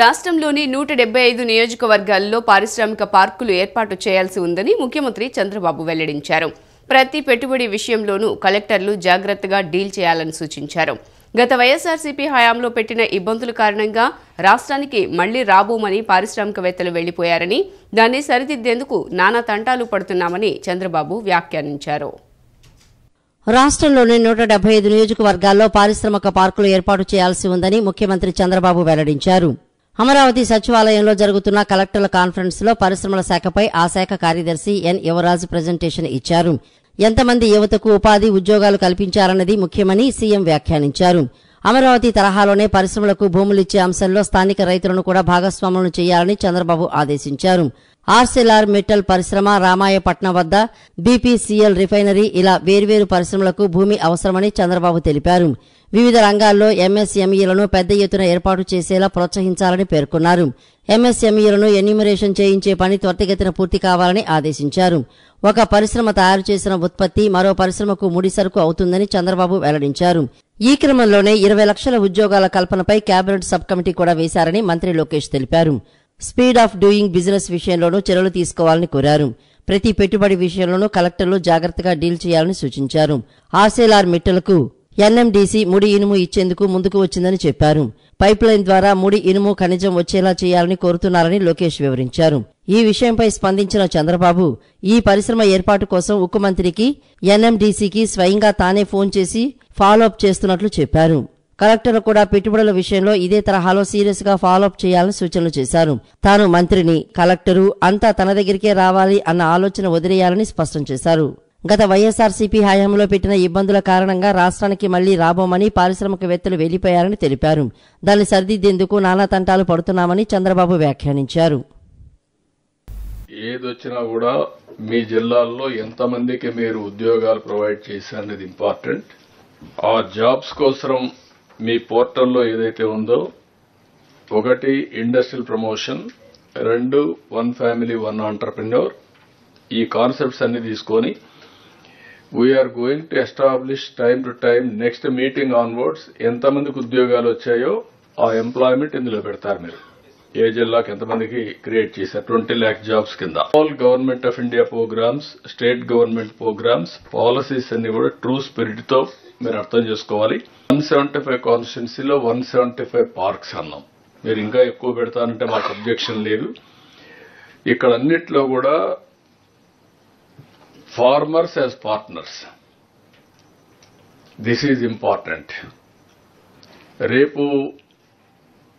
రాష్ట్రంలోని 175 నియోజకవర్గాల్లో పారిశ్రామిక పార్కులు ఏర్పాటు చేయాల్సి ఉందని ముఖ్యమంత్రి చంద్రబాబు వెల్లడించారు. ప్రతి పెట్టుబడి విషయంలోనూ కలెక్టర్లు జాగ్రత్తగా డీల్ చేయాలని సూచించారు. గత వైఎస్ఆర్సీపీ హయాంలో పెట్టిన ఇబ్బందుల కారణంగా రాష్ట్రానికి మళ్లీ రాబోమని పారిశ్రామికవేత్తలు వెళ్లిపోయారని, దాన్ని సరిదిద్దేందుకు నానా తంటాలు పడుతున్నామని చంద్రబాబు వ్యాఖ్యానించారు. రాష్ట్రంలోని 175 నియోజకవర్గాల్లో పారిశ్రామిక పార్కులు ఏర్పాటు చేయాల్సి ఉందని ముఖ్యమంత్రి చంద్రబాబు వెల్లడించారు. అమరావతి సచివాలయంలో జరుగుతున్న కలెక్టర్ల కాన్ఫరెన్స్ లో పరిశ్రమల శాఖపై ఆ శాఖ కార్యదర్శి ఎన్ యువరాజు ప్రెజెంటేషన్ ఇచ్చారు. ఎంతమంది యువతకు ఉపాధి ఉద్యోగాలు కల్పించాలన్నది ముఖ్యమని సీఎం వ్యాఖ్యానించారు. అమరావతి తరహాలోనే పరిశ్రమలకు భూములిచ్చే అంశంలో స్థానిక రైతులను కూడా భాగస్వాములను చేయాలని చంద్రబాబు ఆదేశించారు. ఆర్సెల్ఆర్ మిట్టల్ పరిశ్రమ, రామాయపట్నం వద్ద బీపీసీఎల్ రిఫైనరీ ఇలా వేర్వేరు పరిశ్రమలకు భూమి అవసరమని చంద్రబాబు తెలిపారు. వివిధ రంగాల్లో ఎంఎస్ఎంఈలను పెద్ద ఎత్తున ఏర్పాటు చేసేలా ప్రోత్సహించాలని పేర్కొన్నారు. ఎంఎస్ఎంఈలను ఎన్యూమరేషన్ చేయించే పని త్వరితగతిన పూర్తి కావాలని ఆదేశించారు. ఒక పరిశ్రమ తయారు చేసిన ఉత్పత్తి మరో పరిశ్రమకు ముడిసరుకు అవుతుందని చంద్రబాబు వెల్లడించారు. ఈ క్రమంలోనే 20 లక్షల ఉద్యోగాల కల్పనపై కేబినెట్ సబ్ కమిటీ కూడా వేశారని మంత్రి లోకేష్ తెలిపారు. స్పీడ్ ఆఫ్ డూయింగ్ బిజినెస్ విషయంలోనూ చర్యలు తీసుకోవాలని కోరారు. ప్రతి పెట్టుబడి విషయంలోనూ కలెక్టర్లు జాగ్రత్తగా డీల్ చేయాలని సూచించారు. ఆర్సెల్ఆర్ మిట్టలకు ఎన్ఎండీసీ ముడి ఇనుము ఇచ్చేందుకు ముందుకు వచ్చిందని చెప్పారు. పైప్లైన్ ద్వారా ముడి ఇనుము ఖనిజం వచ్చేలా చేయాలని కోరుతున్నారని లోకేష్ వివరించారు. ఈ విషయంపై స్పందించిన చంద్రబాబు ఈ పరిశ్రమ ఏర్పాటు కోసం ఉక్కు మంత్రికి, ఎన్ఎండీసీకి స్వయంగా తానే ఫోన్ చేసి ఫాలోఅప్ చేస్తున్నట్లు చెప్పారు. కలెక్టర్లు కూడా పెట్టుబడుల విషయంలో ఇదే తరహాలో సీరియస్ గా ఫాలోఅప్ చేయాలని సూచనలు చేశారు. తాను మంత్రిని, కలెక్టరు అంతా తన దగ్గరికే రావాలి అన్న ఆలోచన వదిలేయాలని స్పష్టం చేశారు. గత వైఎస్ఆర్సీపీ హయాంలో పెట్టిన ఇబ్బందుల కారణంగా రాష్ట్రానికి మళ్లీ రాబోమని పారిశ్రామికవేత్తలు వెళ్లిపోయారని తెలిపారు. దాన్ని సరిదిద్దేందుకు నానా తంటాలు పడుతున్నామని చంద్రబాబు వ్యాఖ్యానించారు. ఏదొచ్చినా కూడా మీ జిల్లాల్లో ఎంతమందికి మీరు ఉద్యోగాలు ప్రొవైడ్ చేశారనేది ఇంపార్టెంట్. ఆ జాబ్స్ కోసం మీ పోర్టల్లో ఏదైతే ఉందో, 1 ఇండస్ట్రియల్ ప్రమోషన్, 2 1 ఫ్యామిలీ 1 ఆంటర్ప్రెన్యూర్, ఈ కాన్సెప్ట్స్ అన్ని తీసుకొని we are going to establish time to time next meeting onwards ఎంతమందికి ఉద్యోగాలు వచ్చాయో ఆ ఎంప్లాయ్మెంట్ ఇందులో పెడతారు. మీరు ఏ జిల్లాకి ఎంతమందికి క్రియేట్ చేశారు 20 lakh జాబ్స్ కింద. All government of India programs, state government programs, policies అన్ని కూడా ట్రూ స్పిరిట్ తో మీరు అర్థం చేసుకోవాలి. 175 కాన్స్టిట్యున్సీలో 175 పార్క్స్ అన్నాం. మీరు ఇంకా ఎక్కువ పెడతానంటే మాకు అబ్జెక్షన్ లేదు. ఇక్కడ అన్నిట్లో కూడా farmers as partners, this is important. రేపు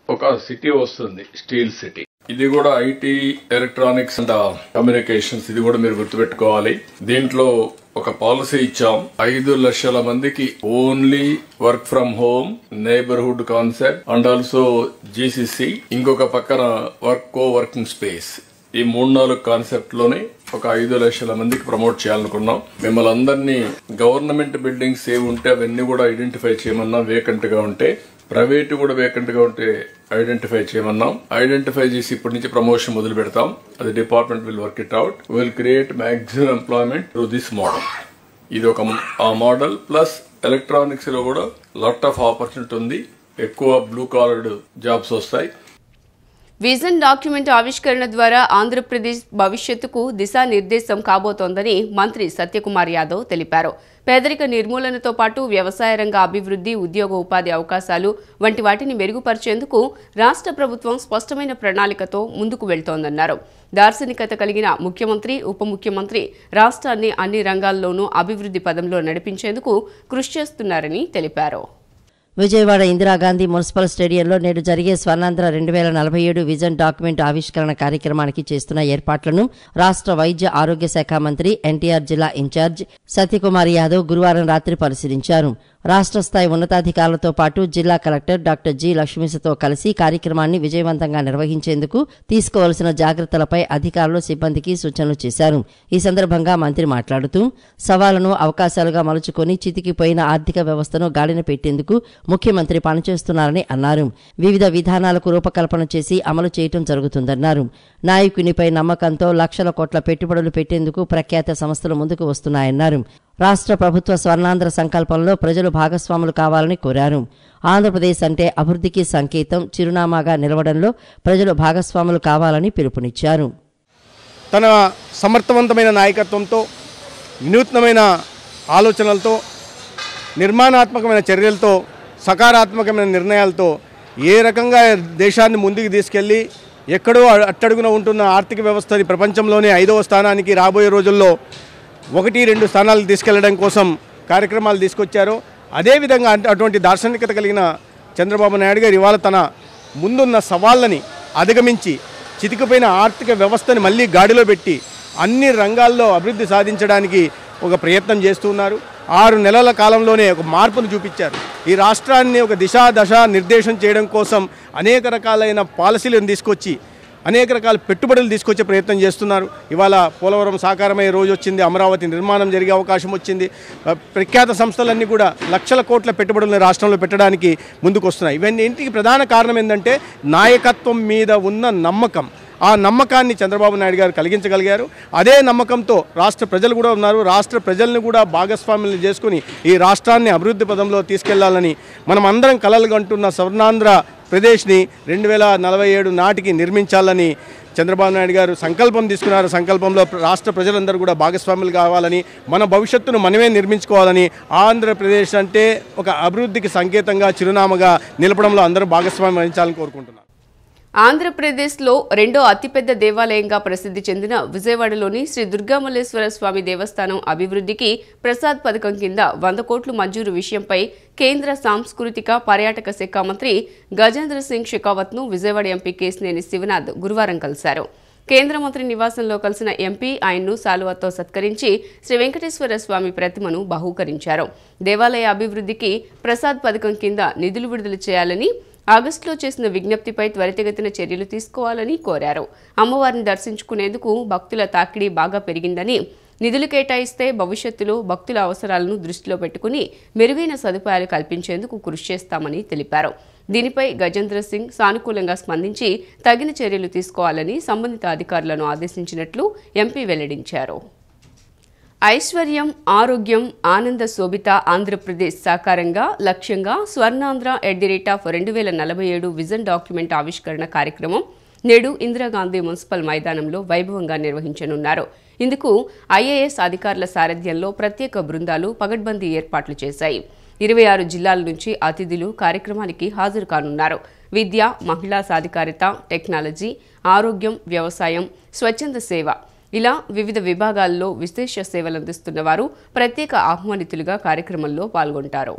ఒక సిటీ వస్తుంది, స్టీల్ సిటీ. ఇది కూడా ఐటీ, ఎలక్ట్రానిక్స్ అండ్ కమ్యూనికేషన్స్, ఇది కూడా మీరు గుర్తుపెట్టుకోవాలి. దీంట్లో ఒక పాలసీ ఇచ్చాం, 5 లక్షల మందికి only work from home, neighbourhood concept and also GCC, ఇంకొక పక్కన వర్కింగ్ స్పేస్. ఈ 3-4 కాన్సెప్ట్ లోనే ఒక 5 లక్షల మందికి ప్రమోట్ చేయాలనుకున్నాం. మిమ్మల్ని అందరినీ గవర్నమెంట్ బిల్డింగ్స్ ఏవి ఉంటే అవన్నీ కూడా ఐడెంటిఫై చేయమన్నాం. వేకెంట్ గా ఉంటే, ప్రైవేట్ కూడా వేకెంట్ గా ఉంటే ఐడెంటిఫై చేయమన్నాం. ఐడెంటిఫై చేసి ఇప్పటి నుంచి ప్రమోషన్ మొదలు పెడతాం. అది department will work it out. Will create maximum employment through this model. ఇది ఒక ఆ మోడల్. ప్లస్ ఎలక్ట్రానిక్స్ లో కూడా లాట్ ఆఫ్ ఆపర్చునిటీ ఉంది. ఎక్కువ బ్లూ కాలర్డ్ జాబ్స్ వస్తాయి. విజన్ డాక్యుమెంట్ ఆవిష్కరణ ద్వారా ఆంధ్రప్రదేశ్ భవిష్యత్తుకు దిశానిర్దేశం కాబోతోందని మంత్రి సత్యకుమార్ యాదవ్ తెలిపారు. పేదరిక నిర్మూలనతో పాటు వ్యవసాయ రంగ అభివృద్ధి, ఉద్యోగ ఉపాధి అవకాశాలు వంటి వాటిని మెరుగుపరిచేందుకు రాష్ట్ర ప్రభుత్వం స్పష్టమైన ప్రణాళికతో ముందుకు వెళ్తోందన్నారు. దార్శనికత కలిగిన ముఖ్యమంత్రి, ఉప ముఖ్యమంత్రి రాష్ట్రాన్ని అన్ని రంగాల్లోనూ అభివృద్ధి పదంలో నడిపించేందుకు కృషి చేస్తున్నారని తెలిపారు. విజయవాడ ఇందిరాగాంధీ మున్సిపల్ స్టేడియంలో నేడు జరిగే స్వర్ణాంధ్ర 2047 విజన్ డాక్యుమెంట్ ఆవిష్కరణ కార్యక్రమానికి చేస్తున్న ఏర్పాట్లను రాష్ట్ర వైద్య ఆరోగ్య శాఖ మంత్రి, ఎన్టీఆర్ జిల్లా ఇన్ఛార్జ్ సత్యకుమార్ యాదవ్ గురువారం రాత్రి పరిశీలించారు. రాష్ట్ర స్థాయి ఉన్నతాధికారులతో పాటు జిల్లా కలెక్టర్ డాక్టర్ జి లక్ష్మీసతో కలిసి కార్యక్రమాన్ని విజయవంతంగా నిర్వహించేందుకు తీసుకోవాల్సిన జాగ్రత్తలపై అధికారులు, సిబ్బందికి సూచనలు చేశారు. ఈ సందర్భంగా మంత్రి మాట్లాడుతూ సవాళ్లను అవకాశాలుగా మలుచుకొని చితికిపోయిన ఆర్థిక వ్యవస్థను గాడిన పెట్టేందుకు ముఖ్యమంత్రి పనిచేస్తున్నారని అన్నారు. వివిధ విధానాలకు రూపకల్పన చేసి అమలు చేయటం జరుగుతుందన్నారు. నాయకునిపై నమ్మకంతో లక్షల కోట్ల పెట్టుబడులు పెట్టేందుకు ప్రఖ్యాత సంస్థలు ముందుకు వస్తున్నాయన్నారు. రాష్ట్ర ప్రభుత్వ స్వర్ణాంధ్ర సంకల్పంలో ప్రజలు భాగస్వాములు కావాలని కోరారు. ఆంధ్రప్రదేశ్ అంటే అభివృద్ధికి సంకేతం, చిరునామాగా నిలవడంలో ప్రజలు భాగస్వాములు కావాలని పిలుపునిచ్చారు. తన సమర్థవంతమైన నాయకత్వంతో, వినూత్నమైన ఆలోచనలతో, నిర్మాణాత్మకమైన చర్యలతో, సకారాత్మకమైన నిర్ణయాలతో ఏ రకంగా దేశాన్ని ముందుకు తీసుకెళ్లి ఎక్కడో అట్టడుగున ఉంటున్న ఆర్థిక వ్యవస్థని ప్రపంచంలోనే 5వ స్థానానికి రాబోయే రోజుల్లో 1-2 స్థానాలు తీసుకెళ్లడం కోసం కార్యక్రమాలు తీసుకొచ్చారో, అదేవిధంగా అటువంటి దార్శనికత కలిగిన చంద్రబాబు నాయుడు గారు ఇవాళ తన ముందున్న సవాళ్ళని అధిగమించి చితికిపోయిన ఆర్థిక వ్యవస్థని మళ్ళీ గాడిలో పెట్టి అన్ని రంగాల్లో అభివృద్ధి సాధించడానికి ఒక ప్రయత్నం చేస్తున్నారు. 6 నెలల కాలంలోనే ఒక మార్పును చూపించారు. ఈ రాష్ట్రాన్ని ఒక దశ నిర్దేశం చేయడం కోసం అనేక రకాలైన పాలసీలను తీసుకొచ్చి అనేక రకాల పెట్టుబడులు తీసుకొచ్చే ప్రయత్నం చేస్తున్నారు. ఇవాళ పోలవరం సాకారమయ్యే రోజు వచ్చింది, అమరావతి నిర్మాణం జరిగే అవకాశం వచ్చింది. ప్రఖ్యాత సంస్థలన్నీ కూడా లక్షల కోట్ల పెట్టుబడులను రాష్ట్రంలో పెట్టడానికి ముందుకు వస్తున్నాయి. ఇవన్నీ ప్రధాన కారణం ఏంటంటే నాయకత్వం మీద ఉన్న నమ్మకం. ఆ నమ్మకాన్ని చంద్రబాబు నాయుడు గారు కలిగించగలిగారు. అదే నమ్మకంతో రాష్ట్ర ప్రజలు కూడా ఉన్నారు. రాష్ట్ర ప్రజల్ని కూడా భాగస్వామ్యం చేసుకుని ఈ రాష్ట్రాన్ని అభివృద్ధి పదంలో తీసుకెళ్లాలని మనం అందరం కలలు కంటున్న స్వర్ణాంధ్ర ప్రదేశ్ని 2047 నాటికి నిర్మించాలని చంద్రబాబు నాయుడు గారు సంకల్పం తీసుకున్నారు. సంకల్పంలో రాష్ట్ర ప్రజలందరూ కూడా భాగస్వాములు కావాలని, మన భవిష్యత్తును మనమే నిర్మించుకోవాలని, ఆంధ్రప్రదేశ్ అంటే ఒక అభివృద్ధికి సంకేతంగా, చిరునామాగా నిలపడంలో అందరూ భాగస్వామ్యం వహించాలని కోరుకుంటున్నారు. ఆంధ్రప్రదేశ్లో రెండో అతిపెద్ద దేవాలయంగా ప్రసిద్ధి చెందిన విజయవాడలోని శ్రీ దుర్గామల్లేశ్వర స్వామి దేవస్థానం అభివృద్ధికి ప్రసాద్ పథకం కింద 100 కోట్లు మంజూరు విషయంపై కేంద్ర సాంస్కృతిక పర్యాటక శాఖ మంత్రి గజేంద్ర సింగ్ షెకావత్ను విజయవాడ ఎంపీ కేశినేని శివనాథ్ గురువారం కలిశారు. కేంద్ర మంత్రి నివాసంలో కలిసిన ఎంపీ ఆయన్ను శాలువాతో సత్కరించి శ్రీ వెంకటేశ్వర స్వామి ప్రతిమను బహూకరించారు. దేవాలయ అభివృద్ధికి ప్రసాద్ పథకం కింద నిధులు విడుదల చేయాలని, ఆగస్టులో చేసిన విజ్ఞప్తిపై త్వరితగతిన చర్యలు తీసుకోవాలని కోరారు. అమ్మవారిని దర్శించుకునేందుకు భక్తుల తాకిడి బాగా పెరిగిందని, నిధులు కేటాయిస్తే భవిష్యత్తులో భక్తుల అవసరాలను దృష్టిలో పెట్టుకుని మెరుగైన సదుపాయాలు కల్పించేందుకు కృషి చేస్తామని తెలిపారు. దీనిపై గజేంద్ర సింగ్ సానుకూలంగా స్పందించి తగిన చర్యలు తీసుకోవాలని సంబంధిత అధికారులను ఆదేశించినట్లు ఎంపీ వెల్లడించారు. ఐశ్వర్యం, ఆరోగ్యం, ఆనంద శోభిత ఆంధ్రప్రదేశ్ సాకారంగా లక్ష్యంగా స్వర్ణాంధ్ర @2047 విజన్ డాక్యుమెంట్ ఆవిష్కరణ కార్యక్రమం నేడు ఇందిరాగాంధీ మున్సిపల్ మైదానంలో వైభవంగా నిర్వహించనున్నారు. ఇందుకు ఐఏఎస్ అధికారుల సారథ్యంలో ప్రత్యేక బృందాలు పగడ్బందీ ఏర్పాట్లు చేశాయి. 26 జిల్లాల నుంచి అతిథులు కార్యక్రమానికి హాజరు కానున్నారు. విద్య, మహిళా సాధికారిత, టెక్నాలజీ, ఆరోగ్యం, వ్యవసాయం, స్వచ్ఛంద సేవ ఇలా వివిధ విభాగాల్లో విశేష సేవలందిస్తున్న వారు ప్రత్యేక ఆహ్వానితులుగా కార్యక్రమంలో పాల్గొంటారు.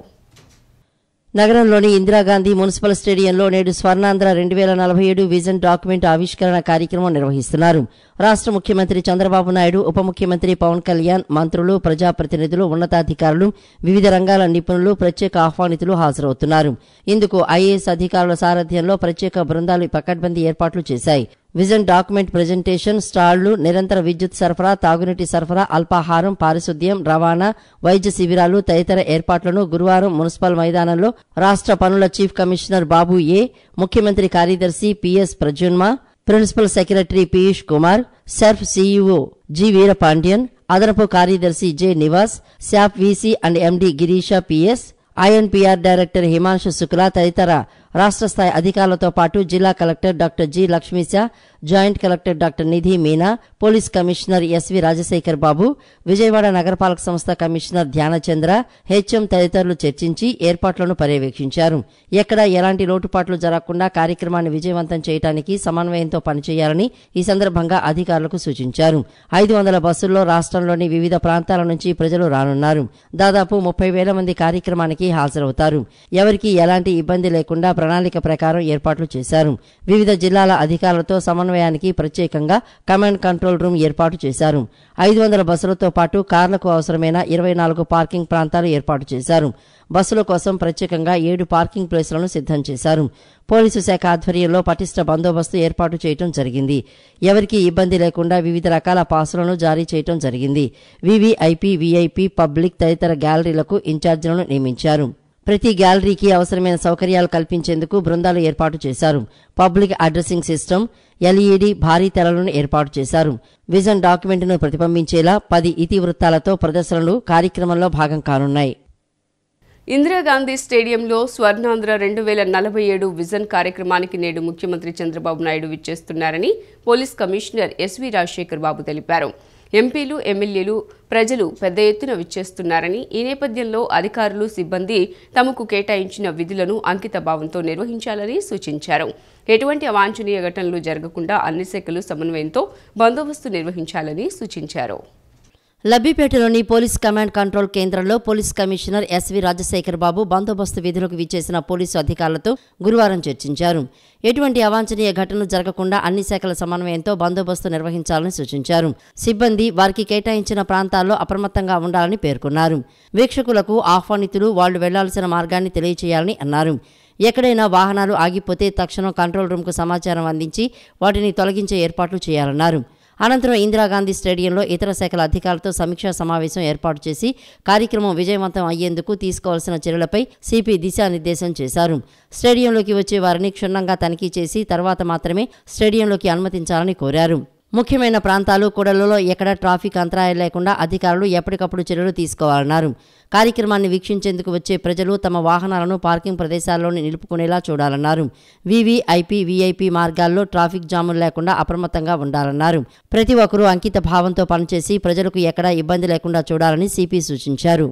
నగరంలోని ఇందిరాగాంధీ మున్సిపల్ స్టేడియంలో నేడు స్వర్ణాంధ్ర 2047 విజన్ డాక్యుమెంట్ ఆవిష్కరణ కార్యక్రమం నిర్వహిస్తున్నారు. రాష్ట్ర ముఖ్యమంత్రి చంద్రబాబు నాయుడు, ఉప ముఖ్యమంత్రి పవన్ కళ్యాణ్, మంత్రులు, ప్రజాప్రతినిధులు, ఉన్నతాధికారులు, వివిధ రంగాల నిపుణులు, ప్రత్యేక ఆహ్వానితులు హాజరవుతున్నారు. ఇందుకు ఐఏఎస్ అధికారుల సారథ్యంలో ప్రత్యేక బృందాలు పకడ్బందీ ఏర్పాట్లు చేశాయి. విజన్ డాక్యుమెంట్ ప్రెజెంటేషన్, స్టాళ్లు, నిరంతర విద్యుత్ సరఫరా, తాగునీటి సరఫరా, అల్పాహారం, పారిశుద్ధ్యం, రవాణా, వైద్య శిబిరాలు తదితర ఏర్పాట్లను గురువారం మున్సిపల్ మైదానంలో రాష్ట్ర పనుల చీఫ్ కమిషనర్ బాబు ఏ, ముఖ్యమంత్రి కార్యదర్శి పిఎస్ ప్రజున్మ, ప్రిన్సిపల్ సెక్రటరీ పీయూష్ కుమార్, సర్ఫ్ సీఈఓ జి వీరపాండ్యన్, అదనపు కార్యదర్శి జె నివాస్, శాప్ VC and MD Girisha PS, ఐఎన్పీఆర్ డైరెక్టర్ హిమాంశు శుక్లా తదితర రాష్ట్ర స్థాయి అధికారులతో పాటు జిల్లా collector doctor G Lakshmisha, joint collector doctor Nidhi Meena, police commissioner S V Rajasekhar Babu, Vijayawada నగరపాలక సంస్థ కమిషనర్ ధ్యానచంద్ర, హెచ్ఎం తదితరులు చర్చించి ఏర్పాట్లను పర్యవేక్షించారు. ఎక్కడా ఎలాంటి లోటుపాట్లు జరగకుండా కార్యక్రమాన్ని విజయవంతం చేయడానికి సమన్వయంతో పనిచేయాలని ఈ సందర్భంగా అధికారులకు సూచించారు. 500 బస్సుల్లో రాష్ట్రంలోని వివిధ ప్రాంతాల నుంచి ప్రజలు రానున్నారు. దాదాపు 30,000 మంది కార్యక్రమానికి హాజరవుతారు. ఎవరికీ ఎలాంటి ఇబ్బంది లేకుండా ప్రణాళిక ప్రకారం ఏర్పాట్లు చేశారు. వివిధ జిల్లాల అధికారులతో సమన్వయానికి ప్రత్యేకంగా కమాండ్ కంట్రోల్ రూమ్ ఏర్పాటు చేశారు. 500 బస్సులతో పాటు కార్లకు అవసరమైన 24 పార్కింగ్ ప్రాంతాలు ఏర్పాటు చేశారు. బస్సుల కోసం ప్రత్యేకంగా 7 పార్కింగ్ ప్లేసులను సిద్ధం చేశారు. పోలీసు శాఖ ఆధ్వర్యంలో పటిష్ట బందోబస్తు ఏర్పాటు చేయడం జరిగింది. ఎవరికీ ఇబ్బంది లేకుండా వివిధ రకాల పాసులను జారీ చేయడం జరిగింది. వివిఐపి, విఐపి, పబ్లిక్ తదితర గ్యాలరీలకు ఇన్ఛార్జీలను నియమించారు. ప్రతి గ్యాలరీకి అవసరమైన సౌకర్యాలు కల్పించేందుకు బృందాలు ఏర్పాటు చేశారు. పబ్లిక్ అడ్రసింగ్ సిస్టమ్, ఎల్ఈడి భారీ తెరలను ఏర్పాటు చేశారు. విజన్ డాక్యుమెంట్ను ప్రతిబింబించేలా 10 ఇతివృత్తాలతో ప్రదర్శనలు కార్యక్రమంలో భాగం కానున్నాయి. ఇందిరాగాంధీ స్టేడియంలో స్వర్ణాంధ్ర 2047 విజన్ కార్యక్రమానికి నేడు ముఖ్యమంత్రి చంద్రబాబు నాయుడు విచ్చేస్తున్నారని police commissioner S V Rajasekhar Babu తెలిపారు. ఎంపీలు, ఎమ్మెల్యేలు, ప్రజలు పెద్ద ఎత్తున విచ్చేస్తున్నారని, ఈ నేపథ్యంలో అధికారులు, సిబ్బంది తమకు కేటాయించిన విధులను అంకిత భావంతో నిర్వహించాలని సూచించారు. ఎటువంటి అవాంఛనీయ ఘటనలు జరగకుండా అన్ని శాఖలు సమన్వయంతో బందోబస్తు నిర్వహించాలని సూచించారు. లబ్బిపేటలోని పోలీస్ కమాండ్ కంట్రోల్ కేంద్రంలో పోలీస్ కమిషనర్ ఎస్వి రాజశేఖర్ బాబు బందోబస్తు విధులకు విచ్చేసిన పోలీసు అధికారులతో గురువారం చర్చించారు. ఎటువంటి అవాంఛనీయ ఘటనలు జరగకుండా అన్ని శాఖల సమన్వయంతో బందోబస్తు నిర్వహించాలని సూచించారు. సిబ్బంది వారికి కేటాయించిన ప్రాంతాల్లో అప్రమత్తంగా ఉండాలని పేర్కొన్నారు. వీక్షకులకు ఆహ్వానితులు వాళ్లు వెళ్లాల్సిన మార్గాన్ని తెలియచేయాలని అన్నారు. ఎక్కడైనా వాహనాలు ఆగిపోతే తక్షణం కంట్రోల్ రూమ్కు సమాచారం అందించి వాటిని తొలగించే ఏర్పాట్లు చేయాలన్నారు. అనంతరం ఇందిరాగాంధీ స్టేడియంలో ఇతర శాఖల అధికారులతో సమీక్షా సమావేశం ఏర్పాటు చేసి కార్యక్రమం విజయవంతం అయ్యేందుకు తీసుకోవాల్సిన చర్యలపై సిపి దిశానిర్దేశం చేశారు. స్టేడియంలోకి వచ్చే వారిని క్షుణ్ణంగా తనిఖీ చేసి తర్వాత మాత్రమే స్టేడియంలోకి అనుమతించాలని కోరారు. ముఖ్యమైన ప్రాంతాలు, కూడళ్లలో ఎక్కడ ట్రాఫిక్ అంతరాయం లేకుండా అధికారులు ఎప్పటికప్పుడు చర్యలు తీసుకోవాలన్నారు. కార్యక్రమాన్ని వీక్షించేందుకు వచ్చే ప్రజలు తమ వాహనాలను పార్కింగ్ ప్రదేశాల్లోనే నిలుపుకునేలా చూడాలన్నారు. వీవీఐపీ, వీఐపీ మార్గాల్లో ట్రాఫిక్ జాములు లేకుండా అప్రమత్తంగా ఉండాలన్నారు. ప్రతి ఒక్కరూ అంకిత భావంతో పనిచేసి ప్రజలకు ఎక్కడా ఇబ్బంది లేకుండా చూడాలని సిపి సూచించారు.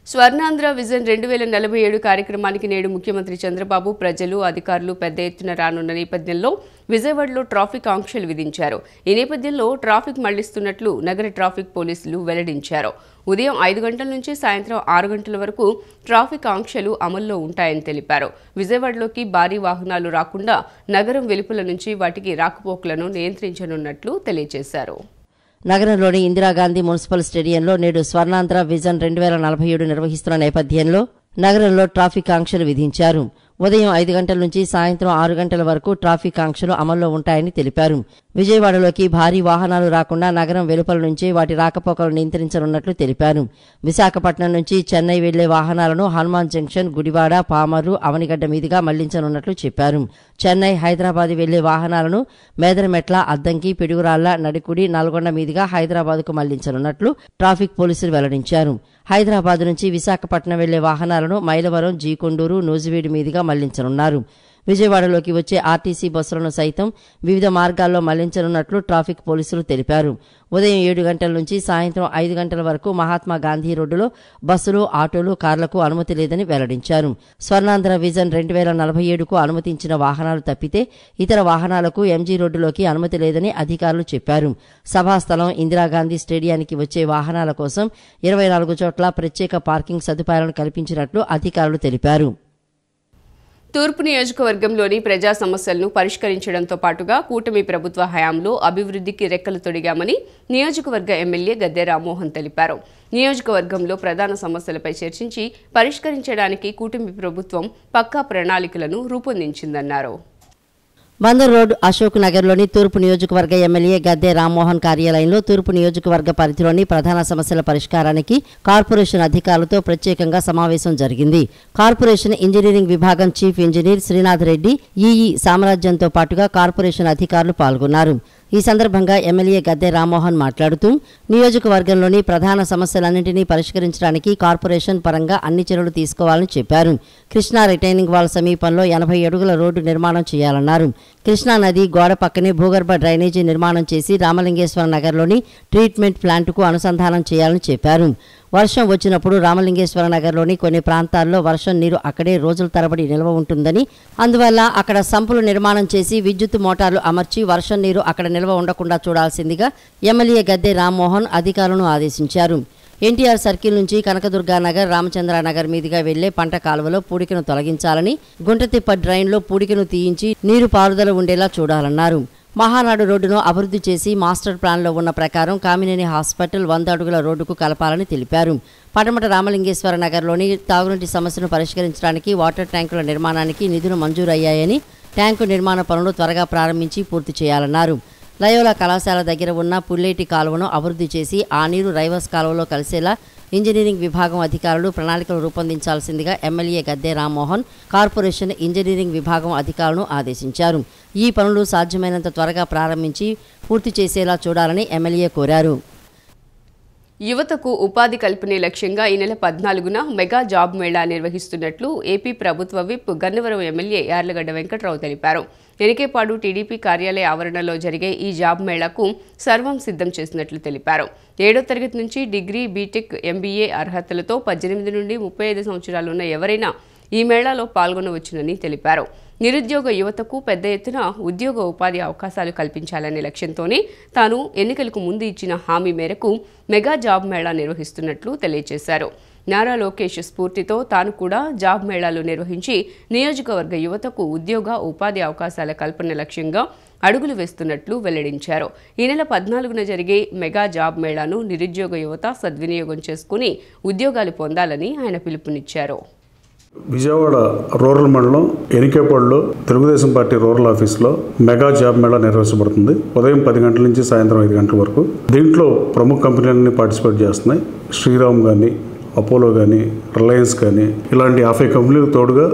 స్వర్ణాంధ్ర విజన్ 2047 కార్యక్రమానికి నేడు ముఖ్యమంత్రి చంద్రబాబు, ప్రజలు, అధికారులు పెద్ద ఎత్తున రానున్న నేపథ్యంలో విజయవాడలో ట్రాఫిక్ ఆంక్షలు విధించారు. ఈ నేపథ్యంలో ట్రాఫిక్ మళ్లిస్తున్నట్లు నగర ట్రాఫిక్ పోలీసులు వెల్లడించారు. ఉదయం 5 గంటల నుంచి సాయంత్రం 6 గంటల వరకు ట్రాఫిక్ ఆంక్షలు అమల్లో ఉంటాయని తెలిపారు. విజయవాడలోకి భారీ వాహనాలు రాకుండా నగరం వెలుపల నుంచి వాటికి రాకపోకలను నియంత్రించనున్నట్లు తెలియజేశారు. నగరంలోని ఇందిరాగాంధీ మున్సిపల్ స్టేడియంలో నేడు స్వర్ణాంధ్ర విజన్ 2047 నిర్వహిస్తున్న నేపథ్యంలో నగరంలో ట్రాఫిక్ ఆంక్షలు విధించారు. ఉదయం 5 గంటల నుంచి సాయంత్రం 6 గంటల వరకు ట్రాఫిక్ ఆంక్షలు అమల్లో ఉంటాయని తెలిపారు. విజయవాడలోకి భారీ వాహనాలు రాకుండా నగరం వెలుపల నుంచే వాటి రాకపోకలు నియంత్రించనున్నట్లు తెలిపారు. విశాఖపట్నం నుంచి చెన్నై వెళ్లే వాహనాలను హనుమాన్ జంక్షన్, గుడివాడ, పామర్రు, అవనిగడ్డ మీదుగా మళ్లించనున్నట్లు చెప్పారు. చెన్నై, హైదరాబాద్ వెళ్లే వాహనాలను మేదరమెట్ల, అద్దంకి, పిడుగురాళ్ల, నడికుడి, నల్గొండ మీదుగా హైదరాబాద్కు మళ్లించనున్నట్లు ట్రాఫిక్ పోలీసులు వెల్లడించారు. హైదరాబాద్ నుంచి విశాఖపట్నం వెళ్లే వాహనాలను మైలవరం, జీకొండూరు, నూజివీడు మీదుగా మళ్లించనున్నారు. విజయవాడలోకి వచ్చే ఆర్టీసీ బస్సులను సైతం వివిధ మార్గాల్లో మళ్లించనున్నట్లు ట్రాఫిక్ పోలీసులు తెలిపారు. ఉదయం 7 గంటల నుంచి సాయంత్రం 5 గంటల వరకు మహాత్మా గాంధీ రోడ్డులో బస్సులు, ఆటోలు, కార్లకు అనుమతి లేదని వెల్లడించారు. స్వర్ణాంధ్ర విజన్ 2047కు అనుమతించిన వాహనాలు తప్పితే ఇతర వాహనాలకు ఎంజీ రోడ్డులోకి అనుమతి లేదని అధికారులు చెప్పారు. సభాస్థలం ఇందిరాగాంధీ స్టేడియానికి వచ్చే వాహనాల కోసం 24 చోట్ల ప్రత్యేక పార్కింగ్ సదుపాయాలను కల్పించినట్లు అధికారులు తెలిపారు. తూర్పు నియోజకవర్గంలోని ప్రజా సమస్యలను పరిష్కరించడంతో పాటుగా కూటమి ప్రభుత్వ హయాంలో అభివృద్ధికి రెక్కలు తొడిగామని నియోజకవర్గ ఎమ్మెల్యే గద్దె రామ్మోహన్ తెలిపారు. నియోజకవర్గంలో ప్రధాన సమస్యలపై చర్చించి పరిష్కరించడానికి కూటమి ప్రభుత్వం పక్కా ప్రణాళికలను రూపొందించిందన్నారు. బందర్ రోడ్, అశోక్ నగర్లోని తూర్పు నియోజకవర్గ ఎమ్మెల్యే గద్దె రామ్మోహన్ కార్యాలయంలో తూర్పు నియోజకవర్గ పరిధిలోని ప్రధాన సమస్యల పరిష్కారానికి కార్పొరేషన్ అధికారులతో ప్రత్యేకంగా సమావేశం జరిగింది. కార్పొరేషన్ ఇంజనీరింగ్ విభాగం chief engineer Srinath Reddy, EE సామ్రాజ్యంతో పాటుగా కార్పొరేషన్ అధికారులు పాల్గొన్నారు. ఈ సందర్భంగా ఎమ్మెల్యే గద్దె రామ్మోహన్ మాట్లాడుతూ నియోజకవర్గంలోని ప్రధాన సమస్యలన్నింటినీ పరిష్కరించడానికి కార్పొరేషన్ పరంగా అన్ని చర్యలు తీసుకోవాలని చెప్పారు. కృష్ణా రిటైనింగ్ వాల్ సమీపంలో 80 అడుగుల రోడ్డు నిర్మాణం చేయాలన్నారు. కృష్ణా నది గోడ పక్కనే భూగర్భ డ్రైనేజీ నిర్మాణం చేసి రామలింగేశ్వర నగర్లోని ట్రీట్మెంట్ ప్లాంటుకు అనుసంధానం చేయాలని చెప్పారు. వర్షం వచ్చినప్పుడు రామలింగేశ్వర నగర్లోని కొన్ని ప్రాంతాల్లో వర్షం నీరు అక్కడే రోజుల తరబడి నిల్వ ఉంటుందని, అందువల్ల అక్కడ సంపులు నిర్మాణం చేసి విద్యుత్ మోటార్లు అమర్చి వర్షం నీరు అక్కడ నిల్వ ఉండకుండా చూడాల్సిందిగా ఎమ్మెల్యే గద్దె రామ్మోహన్ అధికారులను ఆదేశించారు. ఎన్టీఆర్ సర్కిల్ నుంచి కనకదుర్గానగర్, రామచంద్రనగర్ మీదుగా వెళ్లే పంట కాలువలో పూడికను తొలగించాలని, గుంటతిప్ప డ్రైన్లో పూడికను తీయించి నీరు పారుదల ఉండేలా చూడాలన్నారు. మహానాడు రోడ్డును అభివృద్ధి చేసి మాస్టర్ ప్లాన్లో ఉన్న ప్రకారం కామినేని హాస్పిటల్ 100 అడుగుల రోడ్డుకు కలపాలని తెలిపారు. పడమట రామలింగేశ్వర నగర్లోని తాగునీటి సమస్యను పరిష్కరించడానికి వాటర్ ట్యాంకుల నిర్మాణానికి నిధులు మంజూరయ్యాయని, ట్యాంకు నిర్మాణ పనులు త్వరగా ప్రారంభించి పూర్తి చేయాలన్నారు. లయోలా కళాశాల దగ్గర ఉన్న పుల్లేటి కాలువను అభివృద్ధి చేసి ఆ నీరు రైవర్స్ కాలువలో కలిసేలా ఇంజనీరింగ్ విభాగం అధికారులు ప్రణాళికలు రూపొందించాల్సిందిగా MLA Gadde Rammohan corporation engineering విభాగం అధికారులను ఆదేశించారు. ఈ పనులు సాధ్యమైనంత త్వరగా ప్రారంభించి పూర్తి చేసేలా చూడాలని ఎమ్మెల్యే కోరారు. యువతకు ఉపాధి కల్పనే లక్ష్యంగా ఈ నెల 14న మెగా జాబ్ మేళా నిర్వహిస్తున్నట్లు ఏపీ ప్రభుత్వ విప్ గన్నవరం ఎమ్మెల్యే యార్లగడ్డ వెంకట్రావు తెలిపారు. ఎనికేపాడు టీడీపీ కార్యాలయ ఆవరణలో జరిగే ఈ జాబ్ మేళాకు సర్వం సిద్ధం చేసినట్లు తెలిపారు. 7వ తరగతి నుంచి డిగ్రీ, బీటెక్, ఎంబీఏ అర్హతలతో 18 నుండి 35 సంవత్సరాలు ఉన్న ఎవరైనా ఈ మేళాలో పాల్గొనవచ్చునని తెలిపారు. నిరుద్యోగ యువతకు పెద్ద ఎత్తున ఉద్యోగ ఉపాధి అవకాశాలు కల్పించాలనే లక్ష్యంతోనే తాను ఎన్నికలకు ముందు ఇచ్చిన హామీ మేరకు మెగా జాబ్ మేళా నిర్వహిస్తున్నట్లు తెలియజేశారు. నారా లోకేష్ స్ఫూర్తితో తాను కూడా జాబ్ మేళాలు నిర్వహించి నియోజకవర్గ యువతకు ఉద్యోగ ఉపాధి అవకాశాల కల్పన లక్ష్యంగా అడుగులు వేస్తున్నట్లు వెల్లడించారు. ఈ నెల 14న జరిగే మెగా జాబ్ మేళాను నిరుద్యోగ యువత సద్వినియోగం చేసుకుని ఉద్యోగాలు పొందాలని ఆయన పిలుపునిచ్చారు. విజయవాడ రూరల్ మండలం ఎనికేపాడులో తెలుగుదేశం పార్టీ రూరల్ ఆఫీస్లో మెగా జాబ్ మేళా నిర్వహించబడుతుంది. ఉదయం 10 గంటల నుంచి సాయంత్రం 5 గంటల వరకు. దీంట్లో ప్రముఖ కంపెనీలన్నీ పార్టిసిపేట్ చేస్తున్నాయి. శ్రీరామ్ కానీ, అపోలో కానీ, రిలయన్స్ కానీ, ఇలాంటి 50 కంపెనీలకు తోడుగా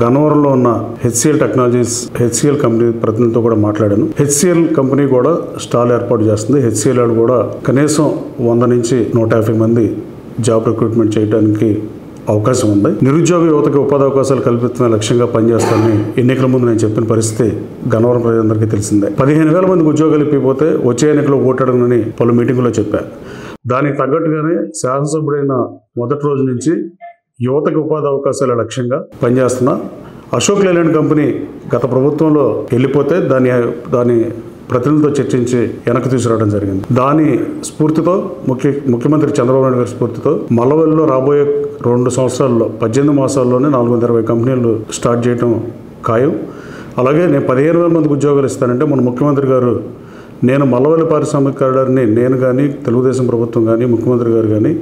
గన్నవరంలో ఉన్న హెచ్సిఎల్ టెక్నాలజీస్ హెచ్సిఎల్ కంపెనీ ప్రతినిధితో కూడా మాట్లాడాను. హెచ్సిఎల్ కంపెనీ కూడా స్టాల్ ఏర్పాటు చేస్తుంది. హెచ్సిఎల్ వాళ్ళు కూడా కనీసం 100 నుంచి 150 మంది జాబ్ రిక్రూట్మెంట్ చేయడానికి అవకాశం ఉంది. నిరుద్యోగ యువతకు ఉపాధి అవకాశాలు కల్పించే లక్ష్యంగా పనిచేస్తానని ఎన్నికల ముందు నేను చెప్పిన పరిస్థితి గన్నవరం ప్రజలందరికీ తెలిసిందే. 15,000 మందికి ఉద్యోగాలు ఇప్పిపోతే వచ్చే ఎన్నికల్లో ఓటాడనని పలు మీటింగుల్లో చెప్పారు. దానికి తగ్గట్టుగానే శాసనసభ్యుడైన మొదటి రోజు నుంచి యువతకు ఉపాధి అవకాశాల లక్ష్యంగా పనిచేస్తున్నా. అశోక్ లేలాండ్ కంపెనీ గత ప్రభుత్వంలో వెళ్ళిపోతే దాని ప్రతినిధులతో చర్చించి వెనక్కి తీసుకురావడం జరిగింది. దాని స్ఫూర్తితో ముఖ్యమంత్రి చంద్రబాబు నాయుడు గారి స్ఫూర్తితో మల్లవల్లిలో రాబోయే 2 సంవత్సరాల్లో 18 మాసాల్లోనే 420 కంపెనీలు స్టార్ట్ చేయడం ఖాయం. అలాగే నేను 15,000 మందికి ఉద్యోగాలు ఇస్తానంటే మన ముఖ్యమంత్రి గారు నేను మల్లవల్లి పారిశ్రామిక కారిడార్ని నేను కానీ తెలుగుదేశం ప్రభుత్వం కానీ ముఖ్యమంత్రి గారు కానీ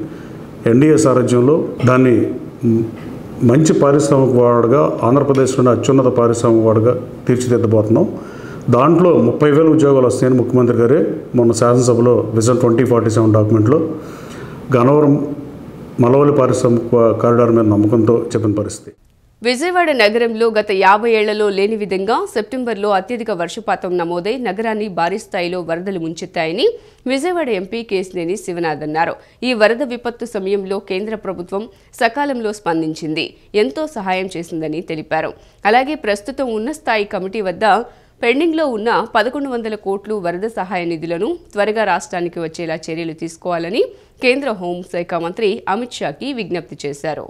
ఎన్డీఏ సారథ్యంలో దాన్ని మంచి పారిశ్రామిక వాడగా ఆంధ్రప్రదేశ్లోని అత్యున్నత పారిశ్రామిక వాడగా తీర్చిదిద్దబోతున్నాం. దాంట్లో 30,000 ఉద్యోగాలు వస్తాయని ముఖ్యమంత్రి గారే మొన్న శాసనసభలో విజన్ 2047 డాక్యుమెంట్లో గన్నవరం మల్లవల్లి పారిశ్రామిక కారిడార్ మీద నమ్మకంతో చెప్పిన పరిస్థితి. విజయవాడ నగరంలో గత 50 ఏళ్లలో లేని విధంగా సెప్టెంబర్లో అత్యధిక వర్షపాతం నమోదై నగరాన్ని భారీ స్థాయిలో వరదలు ముంచెత్తాయని విజయవాడ ఎంపీ కేశినేని శివనాథ్ అన్నారు. ఈ వరద విపత్తు సమయంలో కేంద్ర ప్రభుత్వం సకాలంలో స్పందించింది, ఎంతో సహాయం చేసిందని తెలిపారు. అలాగే ప్రస్తుతం ఉన్న స్థాయి కమిటీ వద్ద పెండింగ్లో ఉన్న 1,100 కోట్లు వరద సహాయ నిధులను త్వరగా రాష్ట్రానికి వచ్చేలా చర్యలు తీసుకోవాలని కేంద్ర హోంశాఖ మంత్రి అమిత్ షాకి విజ్ఞప్తి చేశారు.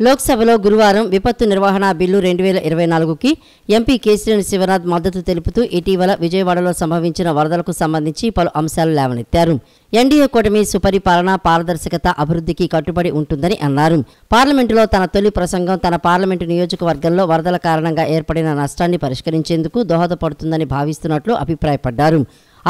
లోక్సభలో గురువారం విపత్తు నిర్వహణ బిల్లు 2024కి ఎంపీ కేశినేని శివనాథ్ మద్దతు తెలుపుతూ ఇటీవల విజయవాడలో సంభవించిన వరదలకు సంబంధించి పలు అంశాలు లేవనెత్తారు. ఎన్డీఏ కూటమి సుపరిపాలన, పారదర్శకత, అభివృద్ధికి కట్టుబడి ఉంటుందని అన్నారు. పార్లమెంటులో తన తొలి ప్రసంగం తన పార్లమెంటు నియోజకవర్గంలో వరదల కారణంగా ఏర్పడిన నష్టాన్ని పరిష్కరించేందుకు దోహదపడుతుందని భావిస్తున్నట్లు అభిప్రాయపడ్డారు.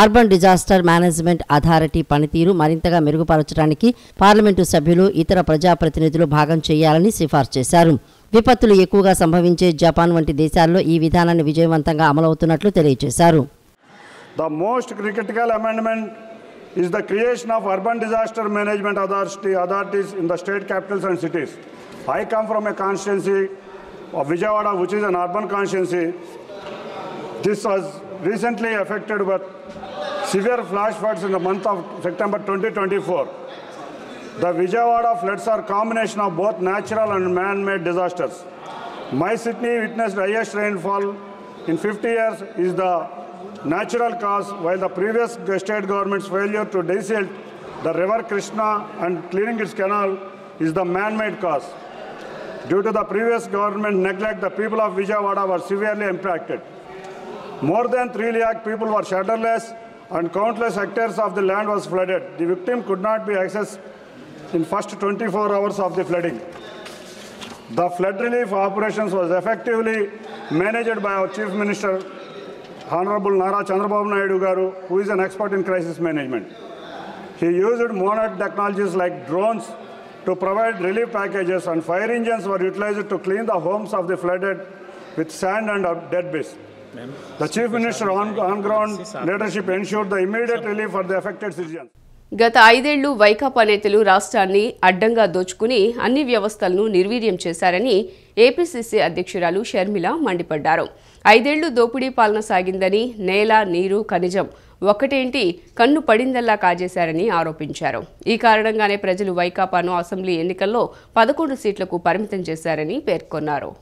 అర్బన్ డిజాస్టర్ మేనేజ్మెంట్ అథారిటీ పనితీరు మరింతగా మెరుగుపరచడానికి పార్లమెంటు సభ్యులు, ఇతర ప్రజాప్రతినిధులు భాగం చేయాలని సిఫార్సు చేశారు. విపత్తులు ఎక్కువగా సంభవించే జపాన్ వంటి దేశాల్లో ఈ విధానాన్ని విజయవంతంగా అమలవుతున్నట్లు తెలియజేశారు. The most critical amendment is the creation of urban disaster management authorities in the state capitals and cities. I come from a constituency of Vijayawada, which is an urban constituency. This was recently affected by severe flash floods in the month of September 2024. The Vijayawada floods are a combination of both natural and man-made disasters. My city witnessed highest rainfall in 50 years is the natural cause, while the previous state government's failure to desilt the river Krishna and clearing its canal is the man-made cause. Due to the previous government neglect, the people of Vijayawada were severely impacted. More than 3 lakh people were shelterless and countless hectares of the land was flooded. The victim could not be accessed in first 24 hours of the flooding. The flood relief operations was effectively managed by our Chief Minister, Honorable Nara Chandrababu Naidu Garu, who is an expert in crisis management. He used modern technologies like drones to provide relief packages, and fire engines were utilized to clean the homes of the flooded with sand and dead bodies. The Chief Minister on ground leadership ensured the immediate relief for the affected citizens. గత 5 ఏళ్లు వైకాపా నేతలు రాష్ట్రాన్ని అడ్డంగా దోచుకుని అన్ని వ్యవస్థలను నిర్వీర్యం చేశారని ఏపీసీసీ అధ్యక్షురాలు షర్మిల మండిపడ్డారు. 5 ఏళ్లు దోపిడీ పాలన సాగిందని, నేల, నీరు, ఖనిజం ఒక్కటేంటి కన్ను పడిందల్లా కాజేశారని ఆరోపించారు. ఈ కారణంగానే ప్రజలు వైకాపాను అసెంబ్లీ ఎన్నికల్లో 11 సీట్లకు పరిమితం చేశారని పేర్కొన్నారు.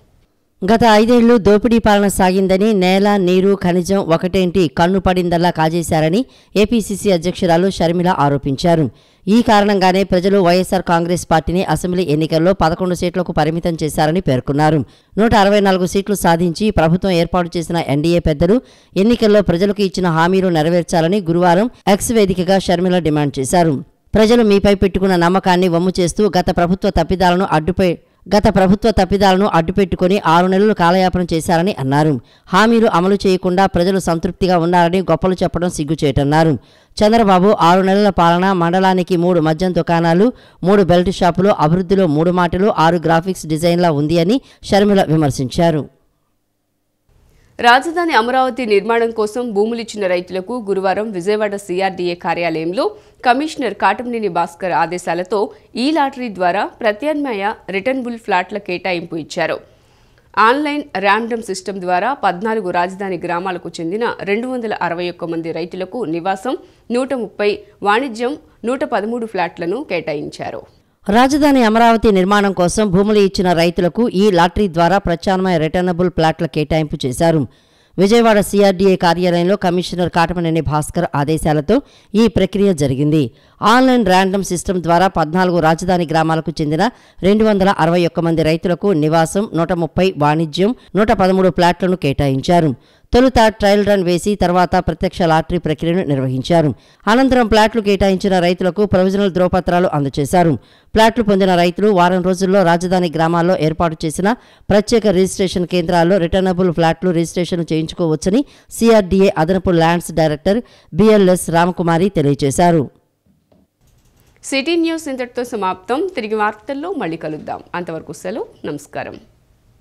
గత 5 ఏళ్లు దోపిడీ పాలన సాగిందని, నేల, నీరు, ఖనిజం ఒకటేంటి కన్ను పడిందల్లా కాజేశారని ఏపీసీసీ అధ్యక్షురాలు షర్మిల ఆరోపించారు. ఈ కారణంగానే ప్రజలు వైఎస్ఆర్ కాంగ్రెస్ పార్టీని అసెంబ్లీ ఎన్నికల్లో 11 సీట్లకు పరిమితం చేశారని పేర్కొన్నారు. 164 సీట్లు సాధించి ప్రభుత్వం ఏర్పాటు చేసిన ఎన్డీఏ పెద్దలు ఎన్నికల్లో ప్రజలకు ఇచ్చిన హామీలు నెరవేర్చాలని గురువారం ఎక్స్ వేదికగా షర్మిల డిమాండ్ చేశారు. ప్రజలు మీపై పెట్టుకున్న నమ్మకాన్ని వమ్ము చేస్తూ గత ప్రభుత్వ తప్పిదాలను అడ్డుపెట్టుకుని 6 నెలలు కాలయాపన చేశారని అన్నారు. హామీలు అమలు చేయకుండా ప్రజలు సంతృప్తిగా ఉన్నారని గొప్పలు చెప్పడం సిగ్గుచేటన్నారు. చంద్రబాబు 6 నెలల పాలన, మండలానికి 3 మద్యం దుకాణాలు, 3 బెల్ట్ షాపులు, అభివృద్ధిలో 3 మాటలు, 6 గ్రాఫిక్స్ డిజైన్లా ఉంది అని షర్మిల విమర్శించారు. రాజధాని అమరావతి నిర్మాణం కోసం భూములిచ్చిన రైతులకు గురువారం విజయవాడ సీఆర్డీఏ కార్యాలయంలో కమిషనర్ కాటంనేని భాస్కర్ ఆదేశాలతో ఈ లాటరీ ద్వారా ప్రత్యామ్నాయ రిటర్నబుల్ ఫ్లాట్ల కేటాయింపు ఇచ్చారు. ఆన్లైన్ ర్యాండమ్ సిస్టమ్ ద్వారా 14 రాజధాని గ్రామాలకు చెందిన 261 మంది రైతులకు నివాసం, 130 వాణిజ్యం, 113 ఫ్లాట్లను కేటాయించారు. రాజధాని అమరావతి నిర్మాణం కోసం భూములు ఇచ్చిన రైతులకు ఈ లాటరీ ద్వారా ప్రత్యామ్నాయ రిటర్నబుల్ ప్లాట్ల కేటాయింపు చేశారు. విజయవాడ సీఆర్డీఏ కార్యాలయంలో కమిషనర్ కాటమనేని భాస్కర్ ఆదేశాలతో ఈ ప్రక్రియ జరిగింది. ఆన్లైన్ ర్యాండమ్ సిస్టమ్ ద్వారా 14 రాజధాని గ్రామాలకు చెందిన 261 మంది రైతులకు నివాసం, 130 వాణిజ్యం, 113 ప్లాట్లను కేటాయించారు. తొలుత ట్రయల్ రన్ వేసి తర్వాత ప్రత్యక్ష లాటరీ ప్రక్రియను నిర్వహించారు. అనంతరం ప్లాట్లు కేటాయించిన రైతులకు ప్రొవిజనల్ ధ్రువపత్రాలు అందజేశారు. ప్లాట్లు పొందిన రైతులు వారం రోజుల్లో రాజధాని గ్రామాల్లో ఏర్పాటు చేసిన ప్రత్యేక రిజిస్ట్రేషన్ కేంద్రాల్లో రిటర్నబుల్ ఫ్లాట్లు రిజిస్ట్రేషన్ చేయించుకోవచ్చని సీఆర్డీఏ అదనపు ల్యాండ్స్ డైరెక్టర్ బిఎల్ఎస్ రామకుమారి తెలియజేశారు. సిటీ న్యూస్ ఇంతటితో సమాప్తం. తిరిగి వార్తల్లో మళ్ళీ కలుద్దాం. అంతవరకు సెలవు. నమస్కారం.